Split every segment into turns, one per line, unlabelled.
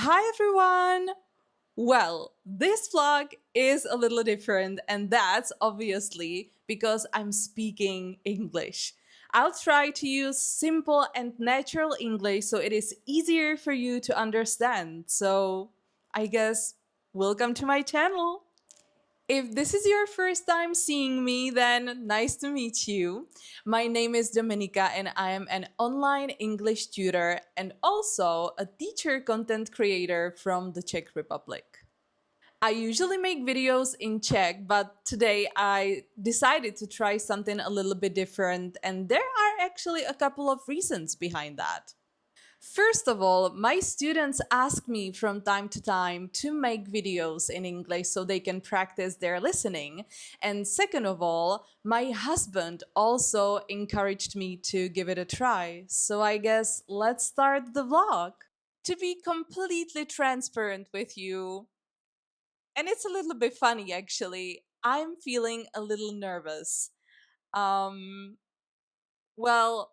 Hi everyone! Well, this vlog is a little different, and that's obviously because I'm speaking English. I'll try to use simple and natural English so it is easier for you to understand. So, I guess, welcome to my channel! If this is your first time seeing me, then nice to meet you. My name is Dominika and I am an online English tutor and also a teacher content creator from the Czech Republic. I usually make videos in Czech, but today I decided to try something a little bit different, and there are actually a couple of reasons behind that. First of all, my students ask me from time to time to make videos in English so they can practice their listening. And second of all, my husband also encouraged me to give it a try. So I guess let's start the vlog. To be completely transparent with you, and it's a little bit funny actually, I'm feeling a little nervous. Um, well,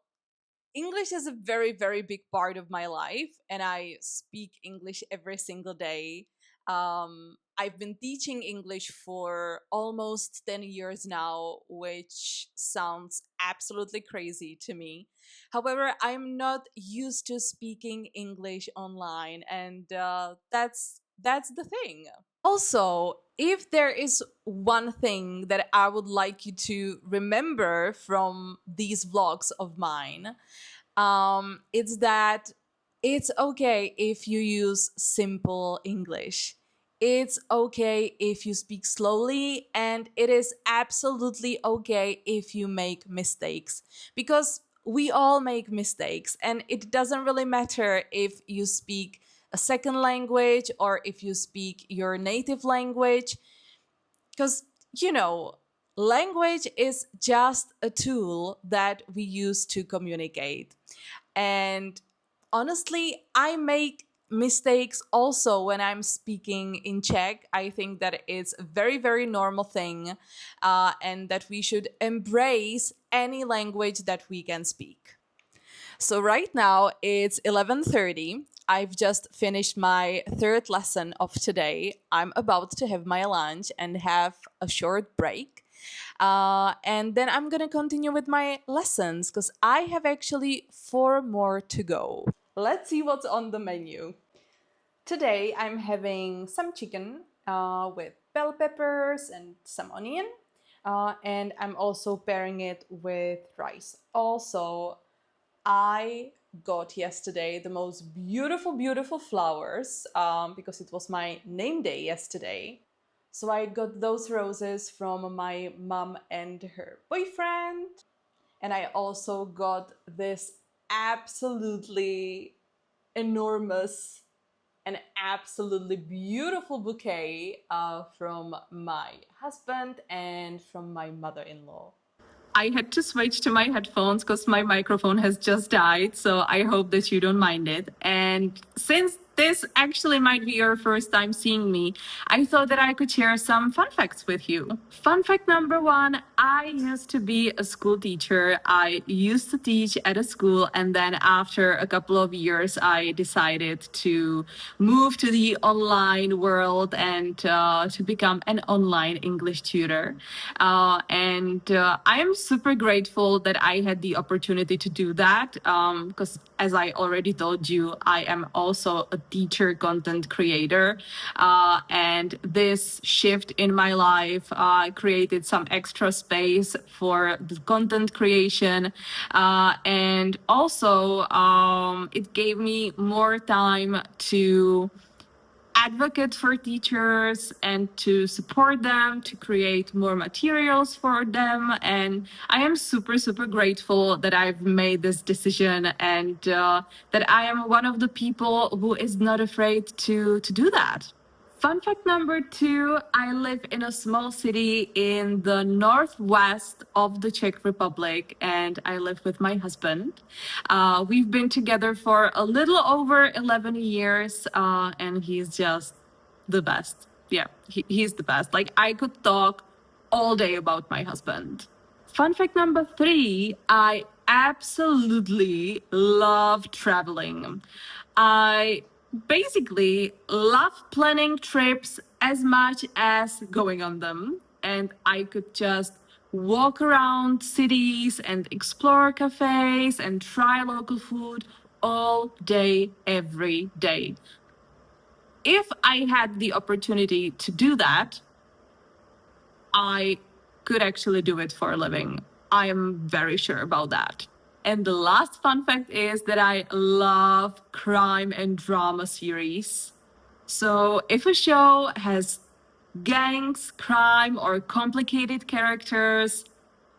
English is a very, very big part of my life, and I speak English every single day. I've been teaching English for almost 10 years now, which sounds absolutely crazy to me. However, I'm not used to speaking English online, and that's the thing. Also, if there is one thing that I would like you to remember from these vlogs of mine, it's that it's okay if you use simple English. It's okay if you speak slowly, and it is absolutely okay if you make mistakes, because we all make mistakes, and it doesn't really matter if you speak a second language or if you speak your native language, because language is just a tool that we use to communicate. And honestly, I make mistakes also when I'm speaking in Czech. I think that it's a very, very normal thing, and that we should embrace any language that we can speak. So right now it's 11:30. I've just finished my third lesson of today. I'm about to have my lunch and have a short break. And then I'm gonna continue with my lessons because I have actually 4 more to go. Let's see what's on the menu. Today I'm having some chicken with bell peppers and some onion. And I'm also pairing it with rice. Also, I got yesterday the most beautiful, beautiful flowers because it was my name day yesterday. So I got those roses from my mom and her boyfriend. And I also got this absolutely enormous and absolutely beautiful bouquet from my husband and from my mother-in-law. I had to switch to my headphones because my microphone has just died, so I hope that you don't mind it. And since this actually might be your first time seeing me, I thought that I could share some fun facts with you. Fun fact number one, I used to be a school teacher. I used to teach at a school, and then after a couple of years, I decided to move to the online world and to become an online English tutor. I am super grateful that I had the opportunity to do that because, as I already told you, I am also a teacher content creator. And this shift in my life created some extra space for the content creation. And also, it gave me more time to advocate for teachers and to support them, to create more materials for them. And I am super, super grateful that I've made this decision and that I am one of the people who is not afraid to do that. Fun fact number two, I live in a small city in the northwest of the Czech Republic, and I live with my husband. We've been together for a little over 11 years, and he's just the best. Yeah, he's the best. Like, I could talk all day about my husband. Fun fact number three, I absolutely love traveling. I basically love planning trips as much as going on them. And I could just walk around cities and explore cafes and try local food all day, every day. If I had the opportunity to do that, I could actually do it for a living. I am very sure about that. And the last fun fact is that I love crime and drama series. So if a show has gangs, crime, or complicated characters,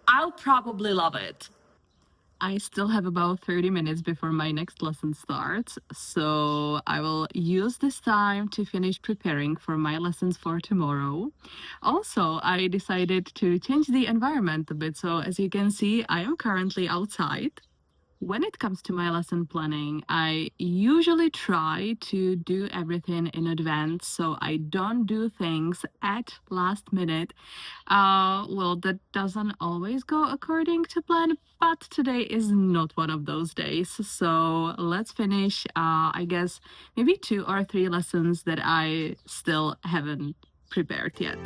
I'll probably love it. I still have about 30 minutes before my next lesson starts, so I will use this time to finish preparing for my lessons for tomorrow. Also, I decided to change the environment a bit, so as you can see, I am currently outside. When it comes to my lesson planning, I usually try to do everything in advance, so I don't do things at last minute. Well, that doesn't always go according to plan, but today is not one of those days. So let's finish, I guess, maybe 2 or 3 lessons that I still haven't prepared yet.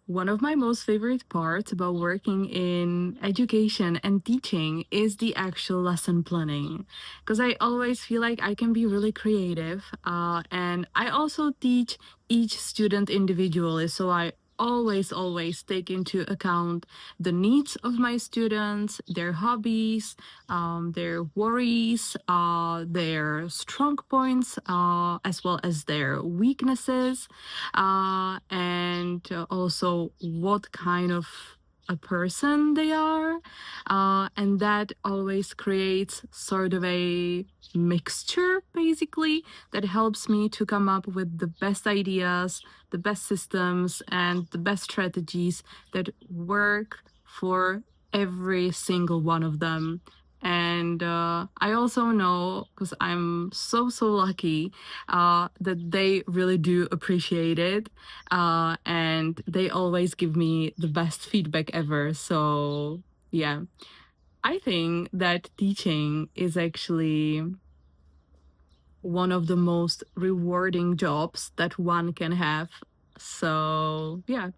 One of my most favorite parts about working in education and teaching is the actual lesson planning, because I always feel like I can be really creative, and I also teach each student individually, so I always take into account the needs of my students, their hobbies, their worries, their strong points, as well as their weaknesses, and also what kind of a person they are, and that always creates sort of a mixture, basically, that helps me to come up with the best ideas, the best systems, and the best strategies that work for every single one of them. And I also know, because I'm so lucky, that they really do appreciate it, and they always give me the best feedback ever. So yeah, I think that teaching is actually one of the most rewarding jobs that one can have. So yeah,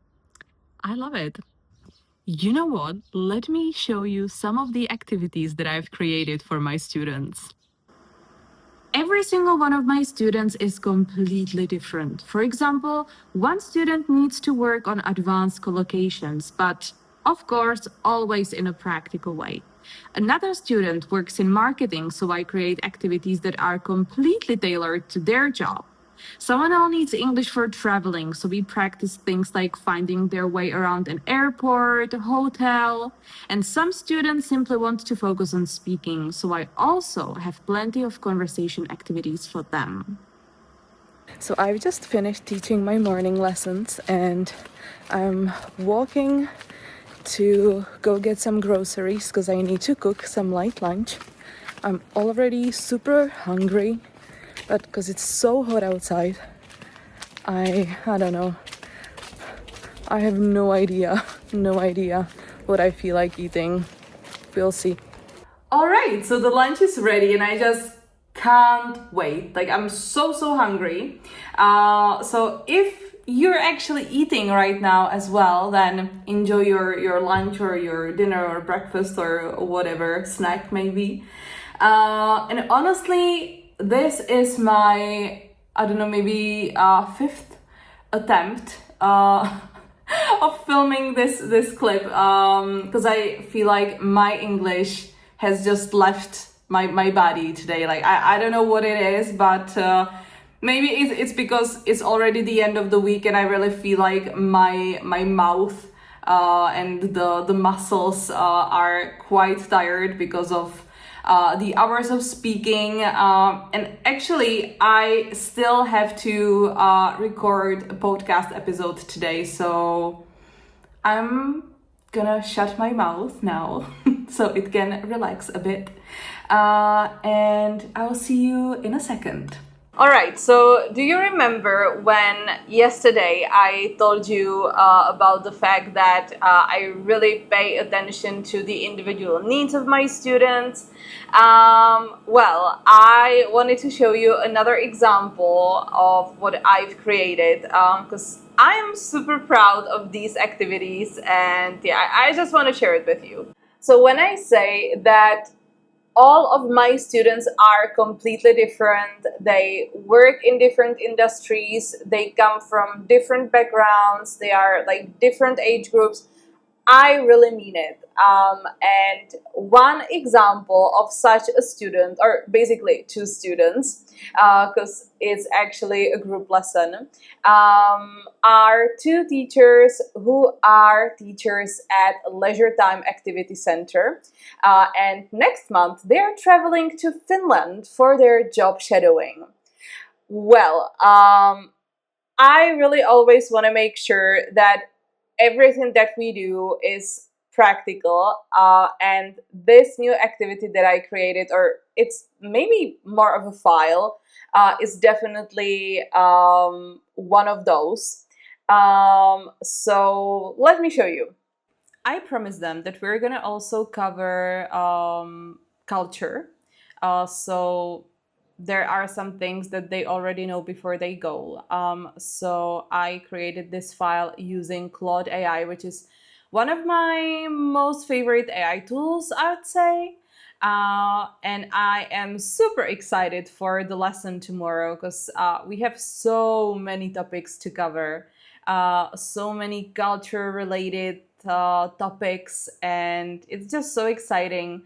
I love it. You know what? Let me show you some of the activities that I've created for my students. Every single one of my students is completely different. For example, one student needs to work on advanced collocations, but of course, always in a practical way. Another student works in marketing, so I create activities that are completely tailored to their job. Someone else needs English for traveling, so we practice things like finding their way around an airport, a hotel, and some students simply want to focus on speaking, so I also have plenty of conversation activities for them. So I've just finished teaching my morning lessons and I'm walking to go get some groceries because I need to cook some light lunch. I'm already super hungry, but because it's so hot outside, I don't know. I have no idea what I feel like eating. We'll see. All right, so the lunch is ready and I just can't wait. Like, I'm so hungry. So if you're actually eating right now as well, then enjoy your lunch or your dinner or breakfast or whatever snack maybe. And honestly, this is my, I don't know, maybe 5th attempt of filming this clip, because I feel like my English has just left my body today. Like, I don't know what it is, but maybe it's because it's already the end of the week and I really feel like my mouth and the muscles are quite tired because of the hours of speaking, and actually I still have to record a podcast episode today, so I'm gonna shut my mouth now so it can relax a bit, and I'll see you in a second. Alright, so do you remember when yesterday I told you about the fact that I really pay attention to the individual needs of my students? Well, I wanted to show you another example of what I've created, because I am super proud of these activities, and yeah, I just want to share it with you. So when I say that all of my students are completely different, they work in different industries, they come from different backgrounds, they are like different age groups, I really mean it. And one example of such a student, or basically two students, because it's actually a group lesson, are two teachers who are teachers at a leisure time activity center. And next month they're traveling to Finland for their job shadowing. Well, I really always want to make sure that everything that we do is practical, and this new activity that I created, or it's maybe more of a file, is definitely one of those. So let me show you. I promised them that we're gonna also cover culture, so there are some things that they already know before they go. So I created this file using Claude AI, which is one of my most favorite AI tools, I would say. And I am super excited for the lesson tomorrow, because we have so many topics to cover, so many culture-related topics, and it's just so exciting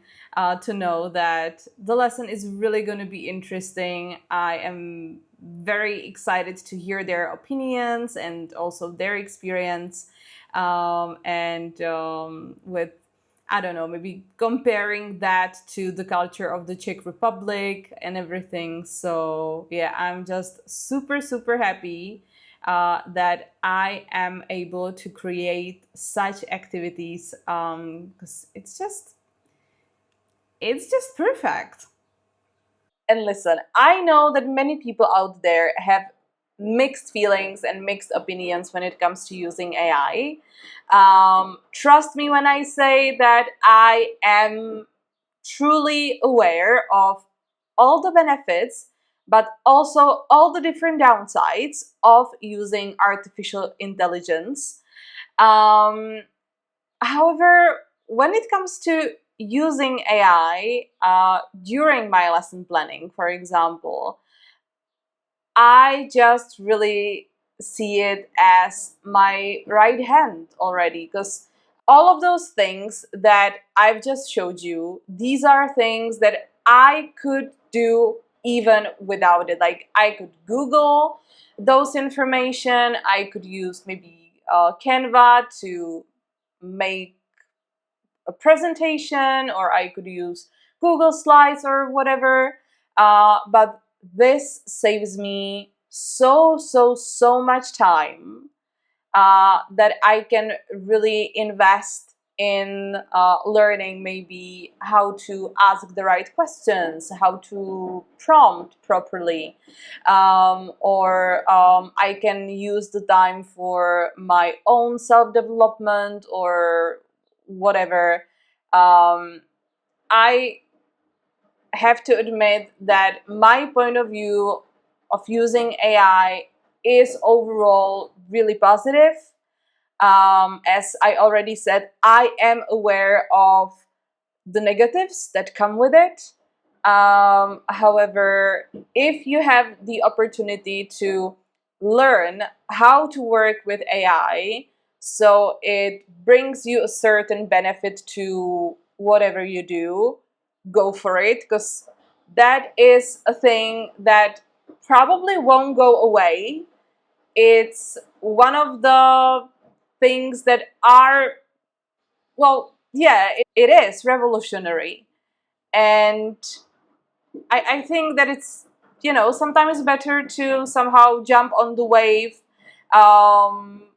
to know that the lesson is really going to be interesting. I am very excited to hear their opinions and also their experience, and with, I don't know, maybe comparing that to the culture of the Czech Republic and everything. So yeah, I'm just super happy that I am able to create such activities, because it's just perfect. And listen, I know that many people out there have mixed feelings and mixed opinions when it comes to using AI. Trust me when I say that I am truly aware of all the benefits, but also all the different downsides of using artificial intelligence. However, when it comes to using AI during my lesson planning, for example, I just really see it as my right hand already, because all of those things that I've just showed you, these are things that I could do even without it. Like, I could Google those information, I could use maybe Canva to make a presentation, or I could use Google Slides or whatever, but this saves me so much time that I can really invest in learning maybe how to ask the right questions, how to prompt properly, or I can use the time for my own self-development or whatever. I have to admit that my point of view of using AI is overall really positive. As I already said, I am aware of the negatives that come with it. However, if you have the opportunity to learn how to work with AI, so it brings you a certain benefit to whatever you do, go for it, because that is a thing that probably won't go away. It's one of the things that are, well, yeah, it is revolutionary. And I think that it's, sometimes better to somehow jump on the wave,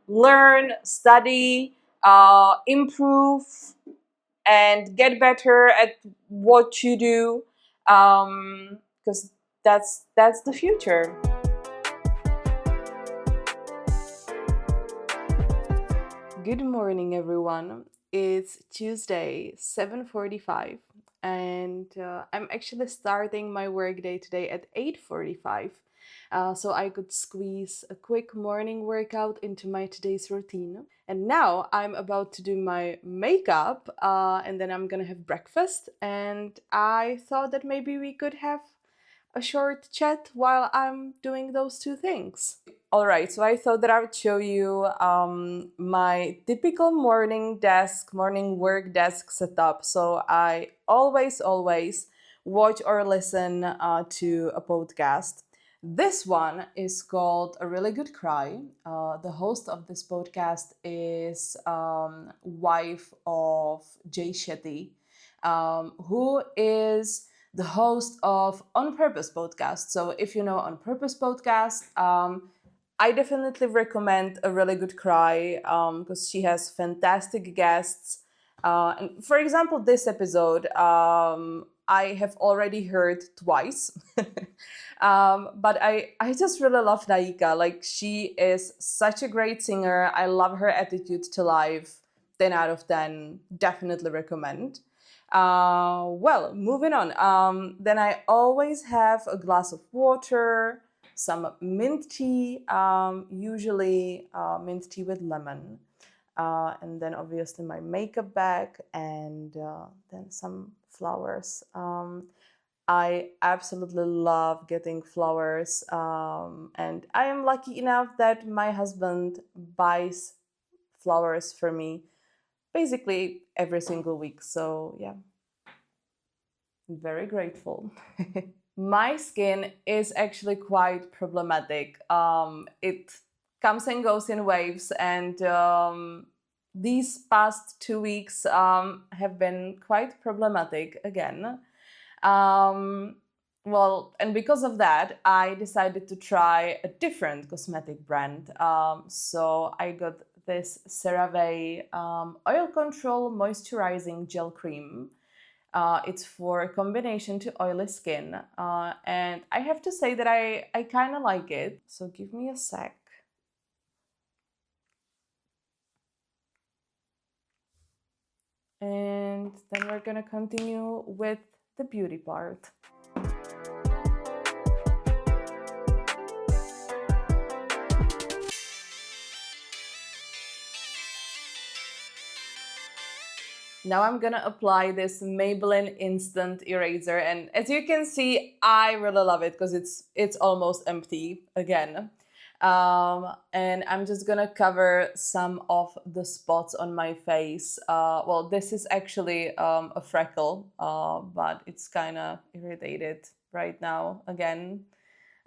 learn, study, improve, and get better at what you do, because that's the future. Good morning, everyone. It's Tuesday, 7:45, and I'm actually starting my workday today at 8:45, so I could squeeze a quick morning workout into my today's routine. And now I'm about to do my makeup, and then I'm gonna have breakfast. And I thought that maybe we could have a short chat while I'm doing those two things. All right, so I thought that I would show you my typical morning work desk setup. So I always watch or listen to a podcast. This one is called A Really Good Cry. The host of this podcast is wife of Jay Shetty, who is the host of On Purpose podcast. So if you know On Purpose podcast, I definitely recommend A Really Good Cry because she has fantastic guests. And for example, this episode, I have already heard twice. But I just really love Naika. Like, she is such a great singer. I love her attitude to life. 10 out of 10. Definitely recommend. Well, moving on. Then I always have a glass of water, some mint tea, usually mint tea with lemon, and then obviously my makeup bag, and then some flowers. I absolutely love getting flowers, and I am lucky enough that my husband buys flowers for me basically every single week. So yeah, I'm very grateful. My skin is actually quite problematic. It comes and goes in waves, and these past 2 weeks have been quite problematic again. Well, and because of that, I decided to try a different cosmetic brand. So I got this CeraVe Oil Control Moisturizing Gel Cream. It's for a combination to oily skin. And I have to say that I kind of like it. So give me a sec. And then we're gonna continue with the beauty part. Now I'm gonna apply this Maybelline Instant Eraser, and as you can see, I really love it because it's almost empty again. And I'm just gonna cover some of the spots on my face. Well, this is actually a freckle, but it's kind of irritated right now again.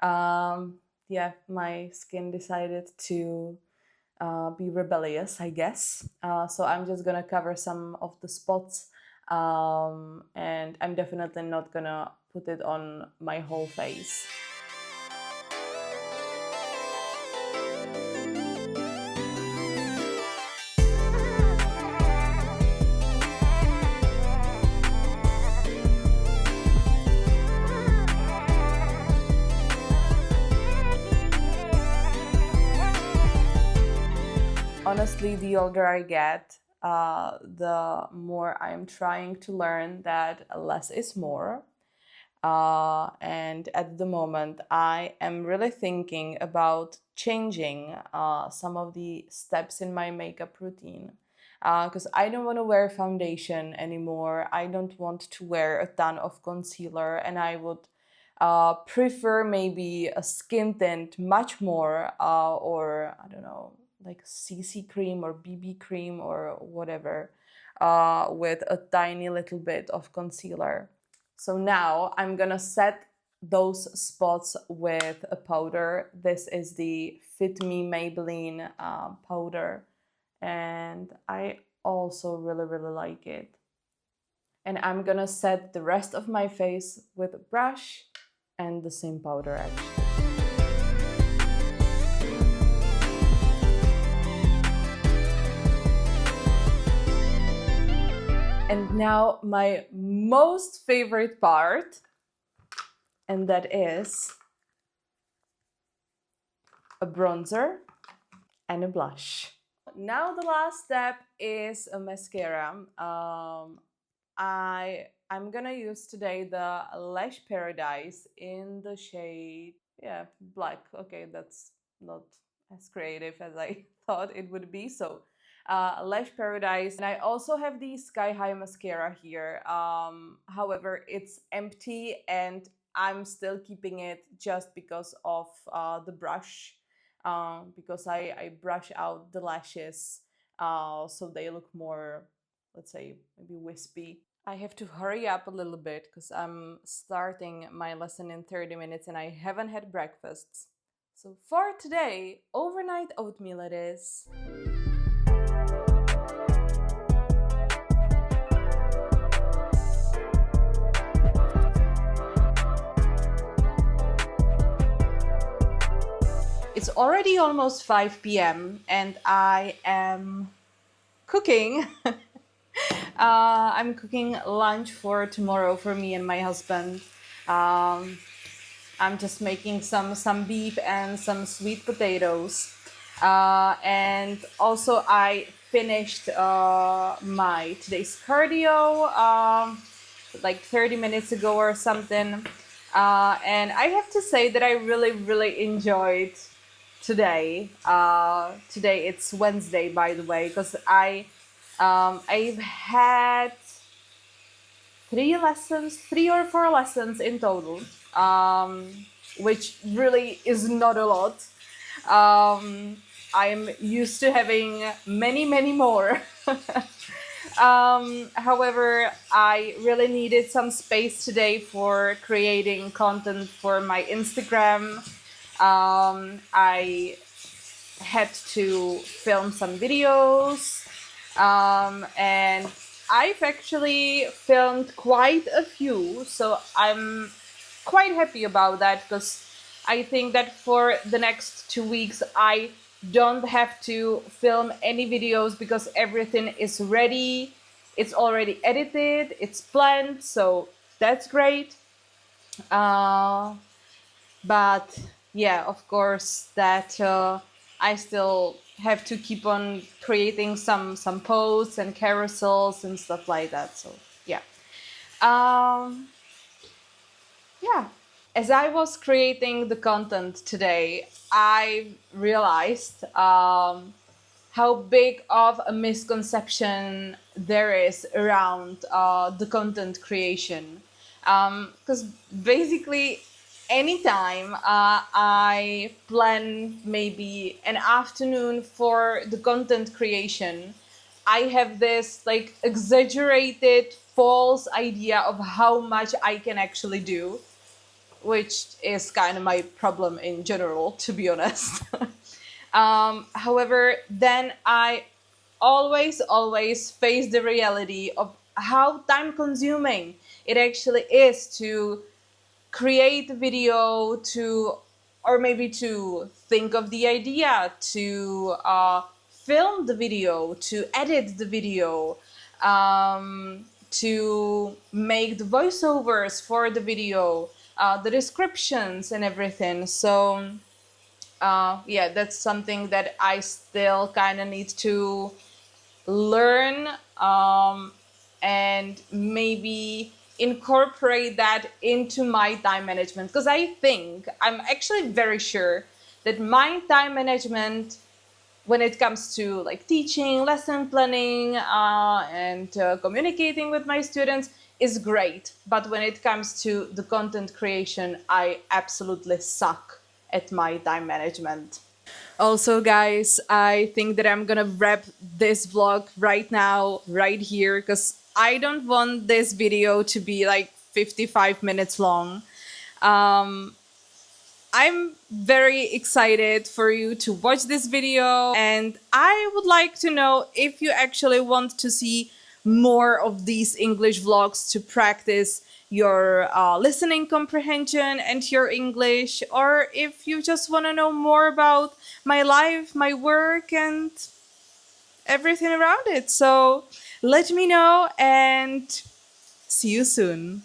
Yeah, my skin decided to be rebellious, I guess. So I'm just gonna cover some of the spots, and I'm definitely not gonna put it on my whole face. Honestly, the older I get, the more I'm trying to learn that less is more. And at the moment, I am really thinking about changing some of the steps in my makeup routine. Because I don't want to wear foundation anymore. I don't want to wear a ton of concealer, and I would prefer maybe a skin tint much more, or I don't know, like CC cream or BB cream or whatever, with a tiny little bit of concealer. So now I'm gonna set those spots with a powder. This is the Fit Me Maybelline powder, and I also really like it. And I'm gonna set the rest of my face with a brush and the same powder actually. And now my most favorite part, and that is a bronzer and a blush. Now the last step is a mascara. I'm gonna use today the Lash Paradise in the shade, black. Okay, that's not as creative as I thought it would be. So Lash Paradise. And I also have the Sky High mascara here. However, it's empty and I'm still keeping it just because of the brush. Because I brush out the lashes so they look more, let's say, maybe wispy. I have to hurry up a little bit because I'm starting my lesson in 30 minutes and I haven't had breakfast. So for today, overnight oatmeal it is. It's already almost 5 p.m. and I am cooking. I'm cooking lunch for tomorrow for me and my husband. I'm just making some beef and some sweet potatoes. And also I finished my today's cardio like 30 minutes ago or something. And I have to say that I really enjoyed today. Today it's Wednesday, by the way, because I've had 3 or 4 lessons in total, which really is not a lot. I'm used to having many more. However, I really needed some space today for creating content for my Instagram. I had to film some videos, and I've actually filmed quite a few, so I'm quite happy about that because I think that for the next 2 weeks I don't have to film any videos because everything is ready, it's already edited, it's planned, so that's great. But yeah, of course that I still have to keep on creating some posts and carousels and stuff like that. So yeah. Yeah. As I was creating the content today, I realized how big of a misconception there is around the content creation. Because basically anytime I plan maybe an afternoon for the content creation, I have this like exaggerated false idea of how much I can actually do, which is kind of my problem in general, to be honest. However, then I always face the reality of how time consuming it actually is to create a video, or maybe to think of the idea, to film the video, to edit the video, to make the voiceovers for the video, the descriptions and everything. So yeah, that's something that I still kind of need to learn, and maybe incorporate that into my time management, because I'm actually very sure that my time management when it comes to like teaching, lesson planning, and communicating with my students is great, but when it comes to the content creation, I absolutely suck at my time management. Also, guys, I think that I'm gonna wrap this vlog right now, right here, because I don't want this video to be like 55 minutes long. I'm very excited for you to watch this video, and I would like to know if you actually want to see more of these English vlogs to practice your listening comprehension and your English, or if you just want to know more about my life, my work, and everything around it. So let me know and see you soon.